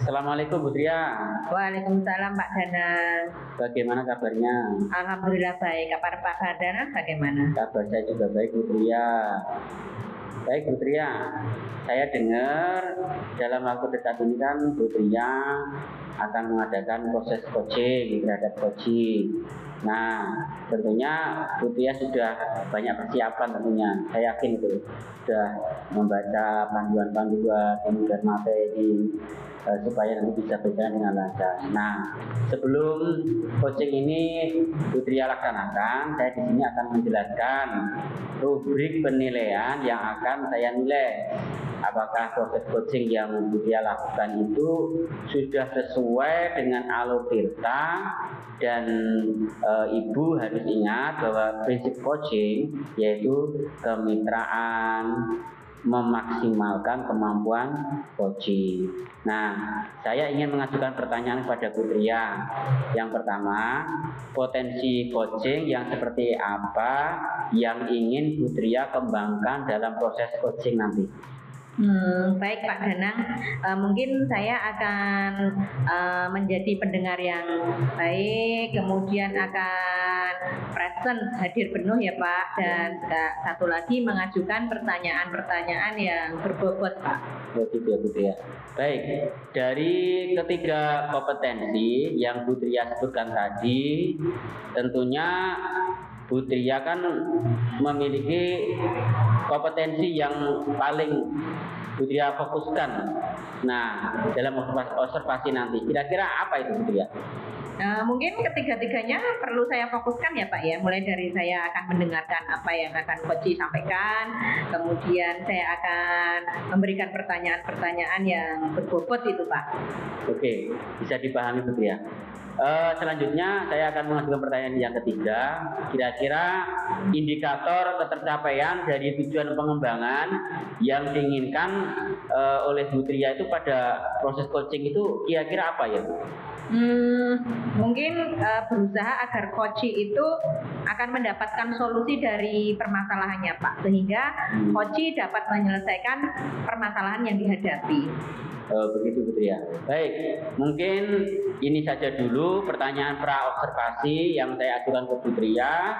Assalamualaikum Bu Tria. Waalaikumsalam Pak Dana. Bagaimana kabarnya? Alhamdulillah baik. Kabar Pak Dana bagaimana? Kabar saya juga baik Bu Tria. Baik Bu Tria, saya dengar dalam waktu dekat ini kan Bu Tria akan mengadakan proses coaching terhadap coaching. Nah, tentunya Bu Tria sudah banyak persiapan tentunya. Saya yakin itu sudah membaca panduan-panduan, kemudian materi supaya nanti bisa berjalan dengan lancar. Nah, sebelum coaching ini Bu Tria laksanakan, saya di sini akan menjelaskan rubrik penilaian yang akan saya nilai. Apakah proses coaching yang Bu Tria lakukan itu sudah sesuai dengan Alur Tirta, dan Ibu harus ingat bahwa prinsip coaching yaitu kemitraan, memaksimalkan kemampuan coaching. Nah, saya ingin mengajukan pertanyaan kepada Bu Tria. Yang pertama, potensi coaching yang seperti apa yang ingin Bu Tria kembangkan dalam proses coaching nanti? Baik Pak Danang, mungkin saya akan menjadi pendengar yang baik, kemudian akan present, hadir penuh ya Pak, dan satu lagi mengajukan pertanyaan-pertanyaan yang berbobot Pak. Begitu ya Bu Tria. Baik, dari ketiga kompetensi yang Bu Tria sebutkan tadi, tentunya Bu Tria kan memiliki kompetensi yang paling Bu Tria fokuskan. Nah, dalam observasi nanti, kira-kira apa itu Bu Tria? Mungkin ketiga-tiganya perlu saya fokuskan ya Pak ya. Mulai dari saya akan mendengarkan apa yang akan coach sampaikan, kemudian saya akan memberikan pertanyaan-pertanyaan yang berbobot itu Pak. Oke, bisa dipahami Bu Tria. Selanjutnya saya akan mengajukan pertanyaan yang ketiga. Kira-kira indikator ketercapaian dari tujuan pengembangan yang diinginkan oleh Bu Tria itu pada proses coaching itu kira-kira apa ya Bu? Mungkin berusaha agar coach itu akan mendapatkan solusi dari permasalahannya Pak, sehingga coach dapat menyelesaikan permasalahan yang dihadapi. Begitu Bu Tria. Baik, mungkin ini saja dulu pertanyaan pra observasi yang saya ajukan ke Bu Tria.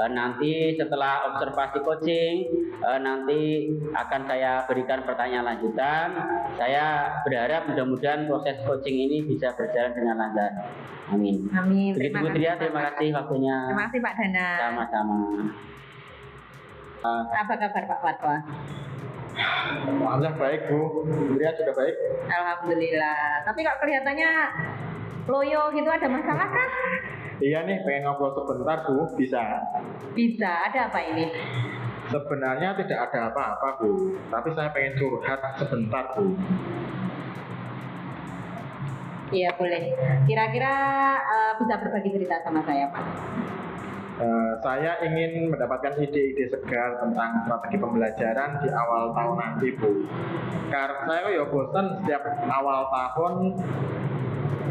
Nanti setelah observasi coaching, nanti akan saya berikan pertanyaan lanjutan. Saya berharap mudah-mudahan proses coaching ini bisa berjalan dengan lancar. Amin. Amin. Begitu Bu Tria, terima kasih waktunya. Terima kasih Pak Dana. Sama-sama. Apa kabar Pak Fatwa? Alhamdulillah baik Bu, Tria juga baik. Alhamdulillah. Tapi kok kelihatannya loyo gitu, ada masalah kah? Iya nih, pengen ngobrol sebentar Bu, bisa? Bisa, ada apa ini? Sebenarnya tidak ada apa-apa Bu, tapi saya pengen curhat sebentar Bu. Iya boleh. Kira-kira bisa berbagi cerita sama saya Pak? Saya ingin mendapatkan ide-ide segar tentang strategi pembelajaran di awal tahun nanti Bu. Karena saya ya bosan setiap awal tahun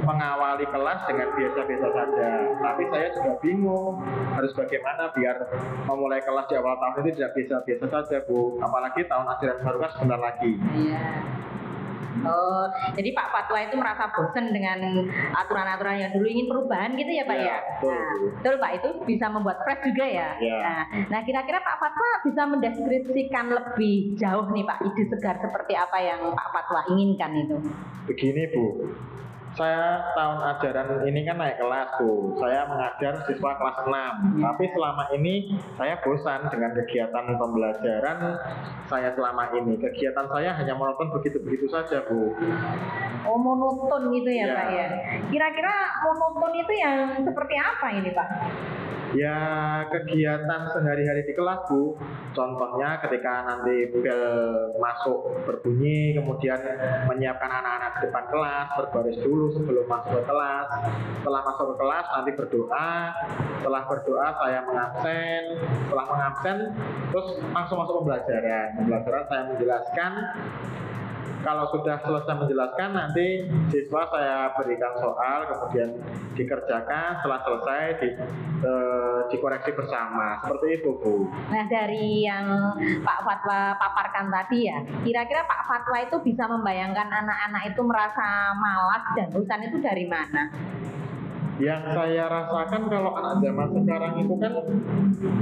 mengawali kelas dengan biasa-biasa saja. Tapi saya juga bingung harus bagaimana biar memulai kelas di awal tahun itu tidak biasa-biasa saja Bu. Apalagi tahun ajaran baru kan sebentar lagi. Iya. Oh, jadi Pak Fatwa itu merasa bosan dengan aturan-aturan yang dulu, ingin perubahan gitu ya Pak ya? Betul. Nah, betul Pak, itu bisa membuat fresh juga ya? Ya. Nah, kira-kira Pak Fatwa bisa mendeskripsikan lebih jauh nih Pak, ide segar seperti apa yang Pak Fatwa inginkan itu? Begini Bu, saya tahun ajaran ini kan naik kelas Bu. Saya mengajar siswa kelas 6. Tapi selama ini saya bosan dengan kegiatan pembelajaran saya selama ini. Kegiatan saya hanya monoton begitu-begitu saja Bu. Oh, monoton gitu ya Ya. Pak ya? Kira-kira monoton itu yang seperti apa ini Pak? Ya kegiatan sehari-hari di kelas Bu. Contohnya ketika nanti bel masuk berbunyi, kemudian menyiapkan anak-anak di depan kelas, berbaris dulu sebelum masuk ke kelas. Setelah masuk ke kelas nanti berdoa. Setelah berdoa saya mengabsen. Setelah mengabsen terus langsung masuk pembelajaran. Pembelajaran saya menjelaskan kalau sudah selesai menjelaskan nanti siswa saya berikan soal, kemudian dikerjakan, setelah selesai dikoreksi bersama, seperti itu Bu. Nah, dari yang Pak Fatwa paparkan tadi ya, kira-kira Pak Fatwa itu bisa membayangkan anak-anak itu merasa malas dan bosan itu dari mana? Yang saya rasakan kalau anak zaman sekarang itu kan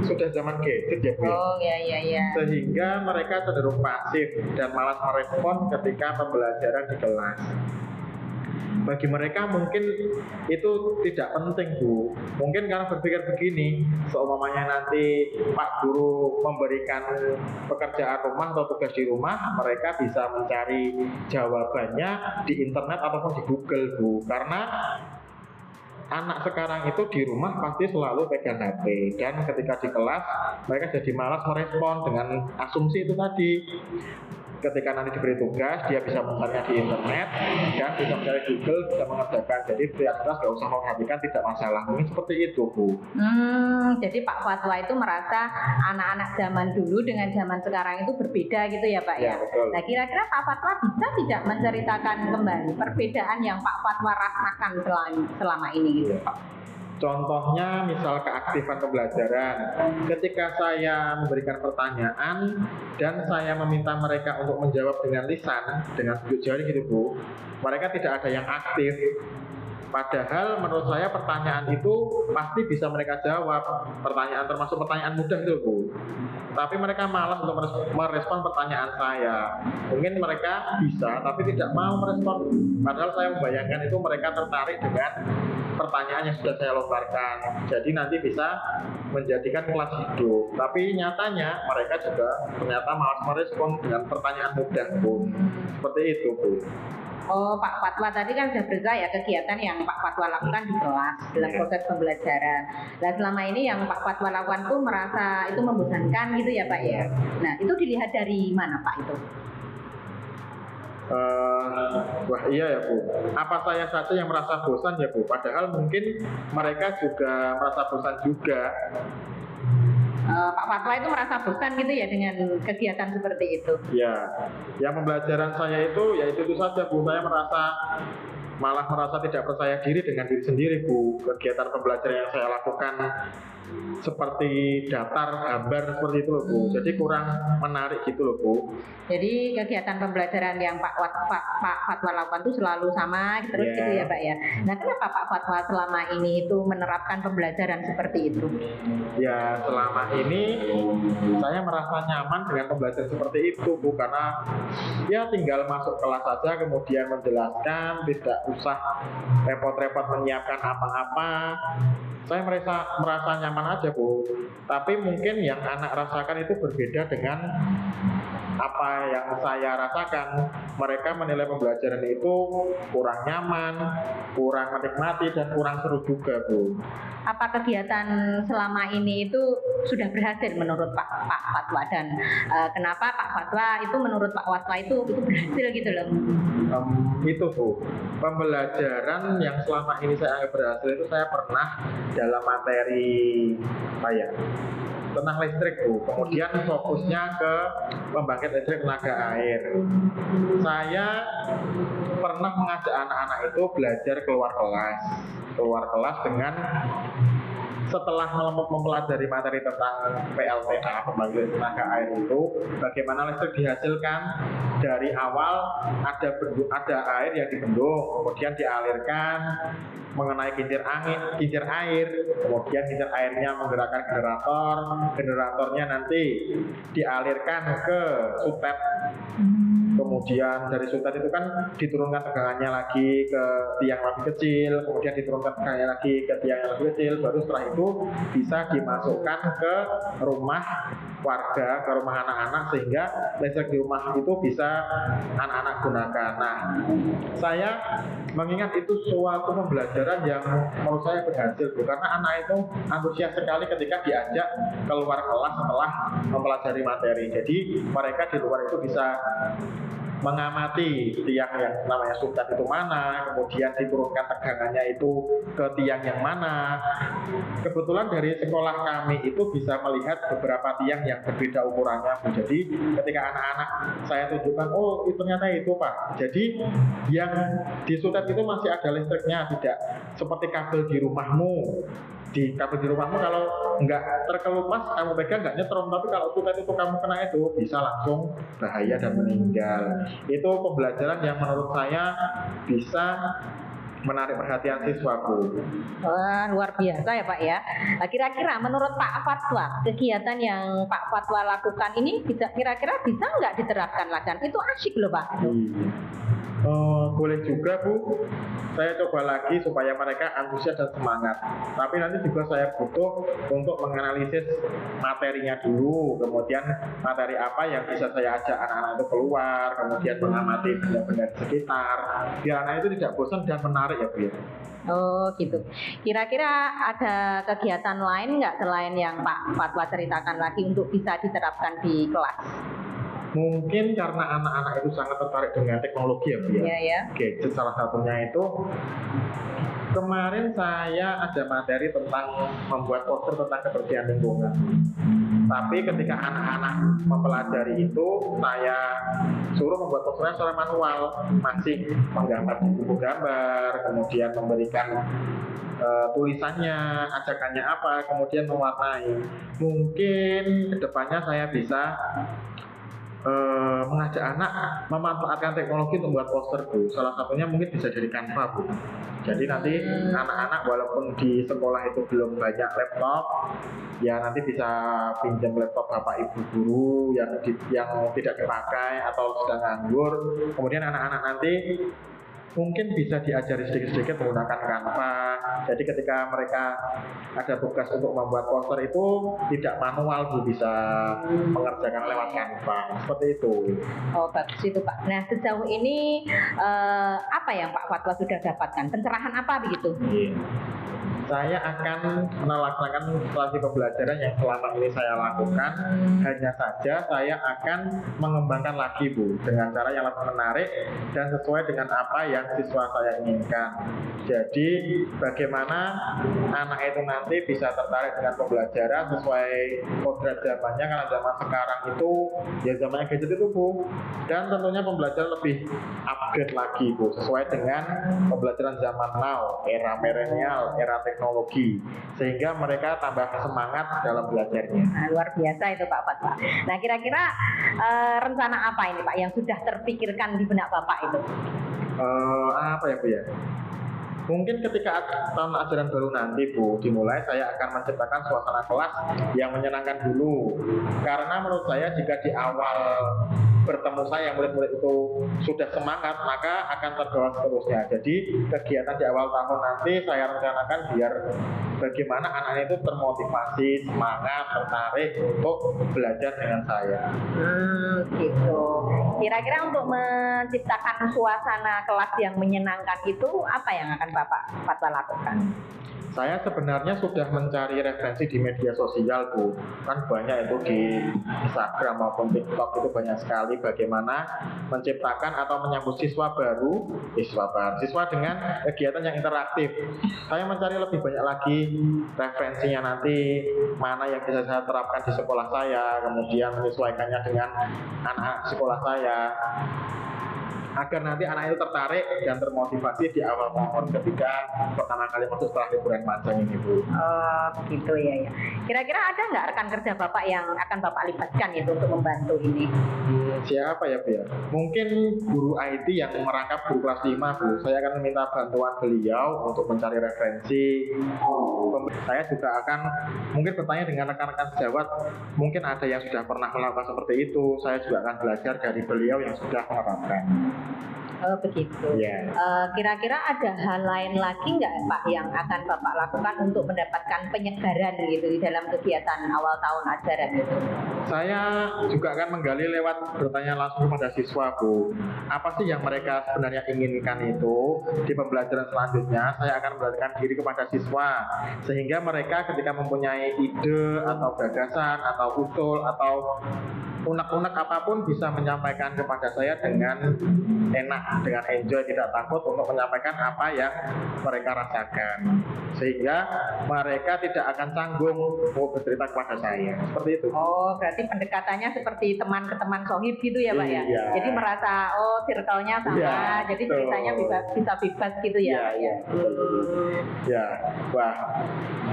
sudah zaman gadget ya Bu. Oh ya. Sehingga mereka cenderung pasif dan malas merespon ketika pembelajaran di kelas. Bagi mereka mungkin itu tidak penting Bu. Mungkin karena berpikir begini, seumpamanya nanti Pak Guru memberikan pekerjaan rumah atau tugas di rumah, mereka bisa mencari jawabannya di internet ataupun di Google Bu. Karena anak sekarang itu di rumah pasti selalu pegang HP, dan ketika di kelas mereka jadi malas merespon dengan asumsi itu tadi. Ketika nanti diberi tugas, dia bisa mencarinya di internet dan bisa mencari Google, bisa mengerjakan. Jadi beraktivitas nggak usah memperhatikan, tidak masalah. Mungkin seperti itu Bu. Jadi Pak Fatwa itu merasa anak-anak zaman dulu dengan zaman sekarang itu berbeda gitu ya Pak ya? Betul. Nah, kira-kira Pak Fatwa bisa tidak menceritakan kembali perbedaan yang Pak Fatwa rasakan selama ini gitu Pak? Contohnya misal keaktifan pembelajaran. Ketika saya memberikan pertanyaan dan saya meminta mereka untuk menjawab dengan lisan, dengan tunjuk jari gitu Bu, mereka tidak ada yang aktif. Padahal menurut saya pertanyaan itu pasti bisa mereka jawab. Pertanyaan termasuk pertanyaan mudah itu Bu. Tapi mereka malas untuk merespon pertanyaan saya. Mungkin mereka bisa, tapi tidak mau merespon. Padahal saya membayangkan itu mereka tertarik dengan pertanyaan yang sudah saya lontarkan. Jadi nanti bisa menjadikan kelas hidup. Tapi nyatanya mereka juga ternyata malas merespon dengan pertanyaan mudah pun. Seperti itu Bu. Oh, Pak Fatwa tadi kan sudah berita ya kegiatan yang Pak Fatwa lakukan di kelas dalam proses pembelajaran. Nah, selama ini yang Pak Fatwa lakukan tuh merasa itu membosankan gitu ya Pak ya. Nah, itu dilihat dari mana Pak itu? Wah iya ya Bu. Apa saya saja yang merasa bosan ya Bu? Padahal mungkin mereka juga merasa bosan juga. Pak Fatwa itu merasa bosan gitu ya dengan kegiatan seperti itu? Ya, yang pembelajaran saya itu ya itu saja Bu. Saya malah merasa tidak percaya diri dengan diri sendiri Bu. Kegiatan pembelajaran yang saya lakukan seperti datar gambar seperti itu loh Bu. Jadi kurang menarik gitu loh Bu. Jadi kegiatan pembelajaran yang Pak Fatwa lakukan itu selalu sama terus gitu ya Pak ya. Nah, kenapa Pak Fatwa selama ini itu menerapkan pembelajaran seperti itu? Ya, selama ini saya merasa nyaman dengan pembelajaran seperti itu Bu, karena ya tinggal masuk kelas saja kemudian menjelaskan, tidak usah repot-repot menyiapkan apa-apa. Saya merasa nyaman aja Bu. Tapi mungkin yang anak rasakan itu berbeda dengan apa yang saya rasakan. Mereka menilai pembelajaran itu kurang nyaman, kurang menikmati, dan kurang seru juga Bu. Apa kegiatan selama ini itu sudah berhasil menurut Pak Fatwa, dan kenapa Pak Fatwa itu menurut Pak Fatwa itu berhasil gitu loh? Itu Bu, pembelajaran yang selama ini saya anggap berhasil itu saya pernah dalam materi tentang listrik Bu. Kemudian fokusnya ke pembangkit listrik tenaga air. Saya pernah mengajak anak-anak itu belajar keluar kelas dengan setelah mempelajari materi tentang PLTA, pembangkit tenaga air itu, bagaimana listrik dihasilkan dari awal ada air yang dibendung, kemudian dialirkan mengenai kincir air, kemudian kincir airnya menggerakkan generatornya nanti dialirkan ke sutet. Kemudian dari sutet itu kan diturunkan tegangannya lagi ke tiang lebih kecil, kemudian diturunkan tegangannya lagi ke tiang yang lebih kecil, baru setelah itu bisa dimasukkan ke rumah warga, ke rumah anak-anak, sehingga listrik di rumah itu bisa anak-anak gunakan. Nah, saya mengingat itu suatu pembelajaran yang menurut saya berhasil Bu, karena anak itu antusias sekali ketika diajak keluar kelas setelah mempelajari materi. Jadi mereka di luar itu bisa mengamati tiang yang namanya sultan itu mana, kemudian diturunkan tegangannya itu ke tiang yang mana. Kebetulan dari sekolah kami itu bisa melihat beberapa tiang yang berbeda ukurannya, Bu. Jadi ketika anak-anak saya tunjukkan, oh itu ternyata itu Pak. Jadi yang di sultan itu masih ada listriknya, tidak seperti kabel di rumahmu. Di kabel di rumahmu kalau nggak terkelupas kamu pegang nggak nyetrum, tapi kalau sultan itu kamu kena itu bisa langsung bahaya dan meninggal. Itu pembelajaran yang menurut saya bisa menarik perhatian siswaku. Wah, luar biasa ya Pak ya. Nah, kira-kira menurut Pak Fatwa, kegiatan yang Pak Fatwa lakukan ini kira-kira bisa nggak diterapkan Lacan? Itu asyik loh Pak. Boleh juga Bu, saya coba lagi supaya mereka antusias dan semangat. Tapi nanti juga saya butuh untuk menganalisis materinya dulu, kemudian materi apa yang bisa saya ajak anak-anak itu keluar, kemudian mengamati benda-benda di sekitar, biar anak itu tidak bosan dan menarik ya Bu ya. Oh gitu. Kira-kira ada kegiatan lain nggak selain yang Pak Fatwa ceritakan lagi untuk bisa diterapkan di kelas? Mungkin karena anak-anak itu sangat tertarik dengan teknologi ya Bu ya. Iya ya. Gadget salah satunya itu. Kemarin saya ada materi tentang membuat poster tentang kebersihan lingkungan. Tapi ketika anak-anak mempelajari itu, saya suruh membuat posternya secara manual, masih menggambar di buku gambar, kemudian memberikan tulisannya, ajakannya apa, kemudian mewarnai. Mungkin kedepannya saya bisa mengajak anak memanfaatkan teknologi untuk membuat poster Bu. Salah satunya mungkin bisa dari Canva Bu. Jadi nanti anak-anak walaupun di sekolah itu belum banyak laptop, ya nanti bisa pinjam laptop bapak ibu guru yang tidak dipakai atau sedang nganggur. Kemudian anak-anak nanti mungkin bisa diajari sedikit-sedikit menggunakan Canva. Jadi ketika mereka ada tugas untuk membuat poster itu tidak manual Bu, bisa mengerjakan lewat Canva. Seperti itu. Oh bagus itu Pak. Nah sejauh ini apa yang Pak Fatwa sudah dapatkan? Pencerahan apa begitu? Saya akan melaksanakan strategi pembelajaran yang selama ini saya lakukan. Hanya saja saya akan mengembangkan lagi Bu, dengan cara yang lebih menarik dan sesuai dengan apa yang siswa saya inginkan. Jadi bagaimana anak itu nanti bisa tertarik dengan pembelajaran sesuai kodrat zamannya, karena zaman sekarang itu ya zamannya gadget itu Bu. Dan tentunya pembelajaran lebih upgrade lagi Bu, sesuai dengan pembelajaran zaman now, era milenial, era teknologi, sehingga mereka tambah semangat dalam belajarnya. Nah, luar biasa itu Pak Fatwa. Nah kira-kira rencana apa ini Pak yang sudah terpikirkan di benak Bapak itu? Apa ya Bu ya? Mungkin ketika tahun ajaran baru nanti Bu dimulai, saya akan menciptakan suasana kelas yang menyenangkan dulu. Karena menurut saya jika di awal bertemu saya murid-murid itu sudah semangat, maka akan terbawa seterusnya. Jadi kegiatan di awal tahun nanti saya rencanakan biar bagaimana anak itu termotivasi, semangat, tertarik untuk belajar dengan saya. Gitu. Kira-kira untuk menciptakan suasana kelas yang menyenangkan itu apa yang akan Bapak Fatwa lakukan? Saya sebenarnya sudah mencari referensi di media sosial Bu. Kan banyak itu di Instagram maupun TikTok itu banyak sekali bagaimana menciptakan atau menyambut siswa dengan kegiatan yang interaktif. Saya mencari lebih banyak lagi referensinya nanti, mana yang bisa saya terapkan di sekolah saya, kemudian menyesuaikannya dengan anak sekolah saya, agar nanti anak itu tertarik dan termotivasi di awal tahun ketika pertama kali masuk setelah liburan panjang ini Bu. Oh gitu ya. Kira-kira ada nggak rekan kerja Bapak yang akan Bapak libatkan itu untuk membantu ini? Siapa ya Bu ya? Mungkin guru IT yang merangkap guru kelas 5 Bu. Saya akan meminta bantuan beliau untuk mencari referensi. Saya juga akan mungkin bertanya dengan rekan-rekan sejawat, mungkin ada yang sudah pernah melakukan seperti itu. Saya juga akan belajar dari beliau yang sudah menerapkan. Oh begitu. Ya. Kira-kira ada hal lain lagi nggak Pak yang akan Bapak lakukan untuk mendapatkan penyegaran gitu di dalam kegiatan awal tahun ajaran itu? Saya juga akan menggali lewat bertanya langsung kepada siswa, Bu. Apa sih yang mereka sebenarnya inginkan itu di pembelajaran selanjutnya? Saya akan memberikan diri kepada siswa sehingga mereka ketika mempunyai ide atau gagasan atau usul atau unek-unek apapun bisa menyampaikan kepada saya dengan enak, dengan enjoy, tidak takut untuk menyampaikan apa yang mereka rasakan, sehingga mereka tidak akan canggung mau bercerita kepada saya. Seperti itu. Oh, berarti pendekatannya seperti teman ke teman sohib gitu ya Pak ya? Iya. Jadi merasa oh circle-nya sama, Iya, jadi betul. ceritanya bisa bebas gitu ya? Pak, Iya. Ya, wah,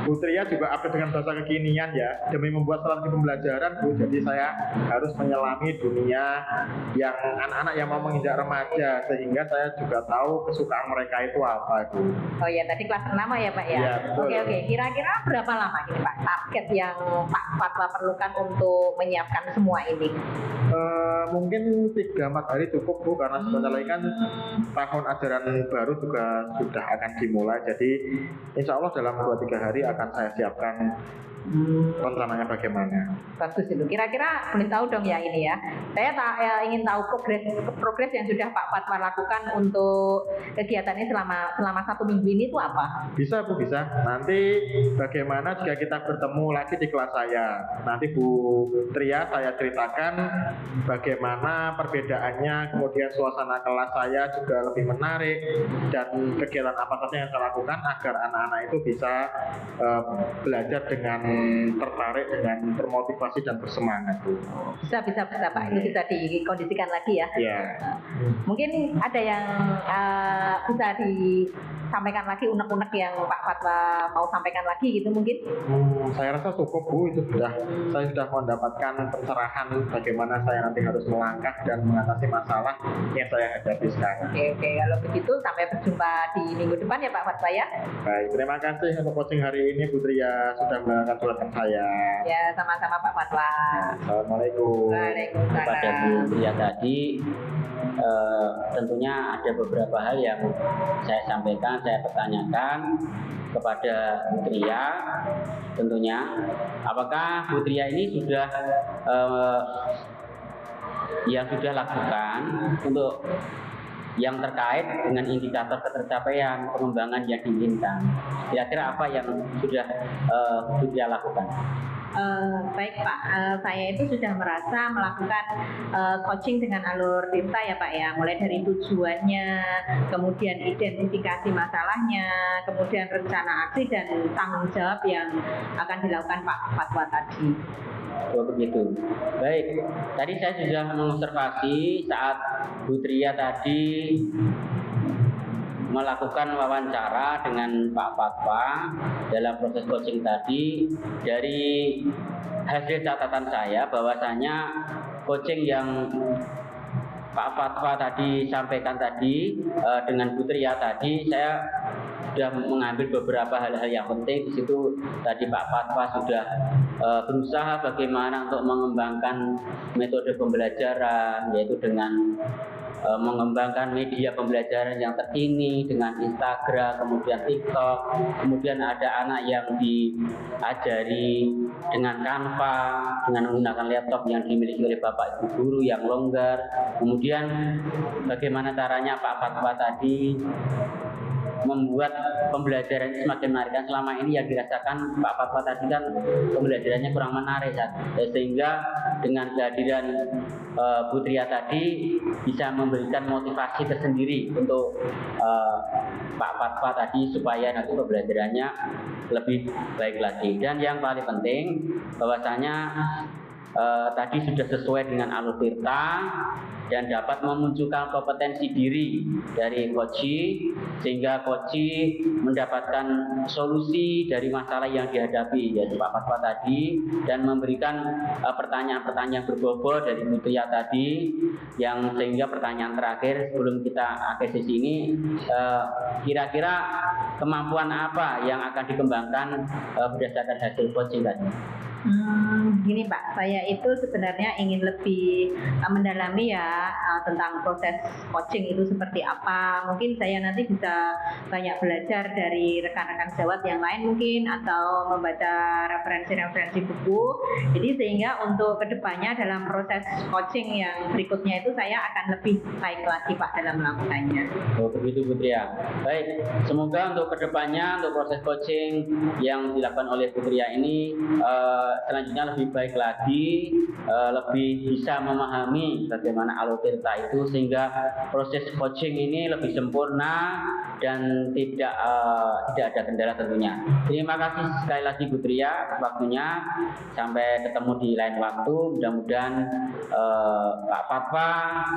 Bu Tria juga update dengan bahasa kekinian ya, demi membuat strategi pembelajaran, Bu. Jadi saya harus menyelami dunia yang anak-anak yang mau menginjak remaja, sehingga saya juga tahu kesukaan mereka itu apa, Bu. Oh ya, tadi kelas 6 ya Pak ya? Iya, betul. Oke. Kira-kira berapa lama ini Pak target yang Pak Fatwa perlukan untuk menyiapkan semua ini? Mungkin 3-4 hari cukup, Bu, karena sebentar lagi kan tahun ajaran baru juga sudah akan dimulai. Jadi insya Allah dalam 2-3 hari akan saya siapkan rencananya bagaimana. Bagus itu. Kira-kira boleh tahu dong ya ini ya. Saya ingin tahu progres yang sudah Pak Fatwa lakukan untuk kegiatan ini selama 1 minggu ini itu apa? Bisa, Bu, bisa. Nanti bagaimana jika kita bertemu lagi di kelas saya. Nanti Bu Tria saya ceritakan bagaimana perbedaannya, kemudian suasana kelas saya juga lebih menarik, dan kegiatan apa saja yang saya lakukan agar anak-anak itu bisa belajar dengan tertarik, dengan termotivasi dan bersemangat, Bu. Bisa Pak. Itu bisa dikondisikan lagi ya. Ya. Mungkin ada yang bisa disampaikan lagi unek-unek yang Pak Fatwa mau sampaikan lagi gitu mungkin? Saya rasa cukup, Bu. Itu saya sudah mendapatkan pencerahan bagaimana saya nanti harus melangkah dan mengatasi masalah yang saya hadapi sekarang. Oke. Kalau begitu sampai berjumpa di minggu depan ya Pak Fatwa ya. Baik, terima kasih untuk coaching hari ini, Bu Tria, sudah mendengarkan curhatan saya. Ya, sama-sama Pak Fatwa. Assalamualaikum. Kepada Bu Tria tadi, tentunya ada beberapa hal yang saya sampaikan, saya pertanyakan kepada Bu Tria. Tentunya, apakah Bu Tria ini sudah yang sudah lakukan untuk yang terkait dengan indikator ketercapaian pengembangan yang diinginkan? Kira-kira apa yang sudah Bu Tria lakukan? Baik Pak, saya itu sudah merasa melakukan coaching dengan alur Tirta ya Pak ya, mulai dari tujuannya, kemudian identifikasi masalahnya, kemudian rencana aksi dan tanggung jawab yang akan dilakukan Pak Fatwa tadi. Oh begitu. Baik, tadi saya sudah mengobservasi saat Bu Tria tadi melakukan wawancara dengan Pak Fatwa dalam proses coaching tadi. Dari hasil catatan saya bahwasanya coaching yang Pak Fatwa tadi sampaikan tadi dengan Bu Tria tadi, saya sudah mengambil beberapa hal-hal yang penting. Di situ tadi Pak Fatwa sudah berusaha bagaimana untuk mengembangkan metode pembelajaran, yaitu dengan mengembangkan media pembelajaran yang terkini dengan Instagram, kemudian TikTok, kemudian ada anak yang diajari dengan Canva, dengan menggunakan laptop yang dimiliki oleh Bapak Ibu guru yang longgar. Kemudian bagaimana caranya Pak Fatwa tadi membuat pembelajaran semakin menarik. Dan selama ini yang dirasakan Pak Fatwa tadi kan pembelajarannya kurang menarik, sehingga dengan kehadiran Bu Tria tadi bisa memberikan motivasi tersendiri untuk Pak Fatwa tadi supaya nanti pembelajarannya lebih baik lagi. Dan yang paling penting bahwasanya tadi sudah sesuai dengan alur Tirta dan dapat memunculkan kompetensi diri dari coachi, sehingga coachi mendapatkan solusi dari masalah yang dihadapi, yaitu Pak Fatwa tadi, dan memberikan pertanyaan-pertanyaan berbobot dari Bu Tria tadi, yang sehingga pertanyaan terakhir sebelum kita akhir sesi ini, kira-kira kemampuan apa yang akan dikembangkan berdasarkan hasil coaching tadi? Gini Pak, saya itu sebenarnya ingin lebih mendalami ya tentang proses coaching itu seperti apa. Mungkin saya nanti bisa banyak belajar dari rekan-rekan sejawat yang lain mungkin, atau membaca referensi-referensi buku. Jadi sehingga untuk kedepannya dalam proses coaching yang berikutnya itu saya akan lebih baik lagi Pak dalam melakukannya. Oh begitu Putri ya. Baik, semoga untuk kedepannya untuk proses coaching yang dilakukan oleh Putri ya ini selanjutnya lebih baik lagi, lebih bisa memahami bagaimana Aloe Tirta itu, sehingga proses coaching ini lebih sempurna dan tidak ada kendala tentunya. Terima kasih sekali lagi Putri ya waktunya. Sampai ketemu di lain waktu. Mudah-mudahan Pak Fatwa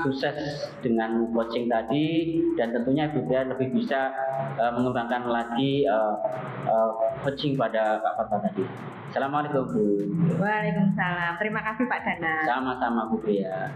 sukses dengan coaching tadi, dan tentunya Putri lebih bisa mengembangkan lagi coaching pada Pak Fatwa tadi. Assalamualaikum Bu. Waalaikumsalam. Terima kasih Pak Danang. Sama-sama Bu ya.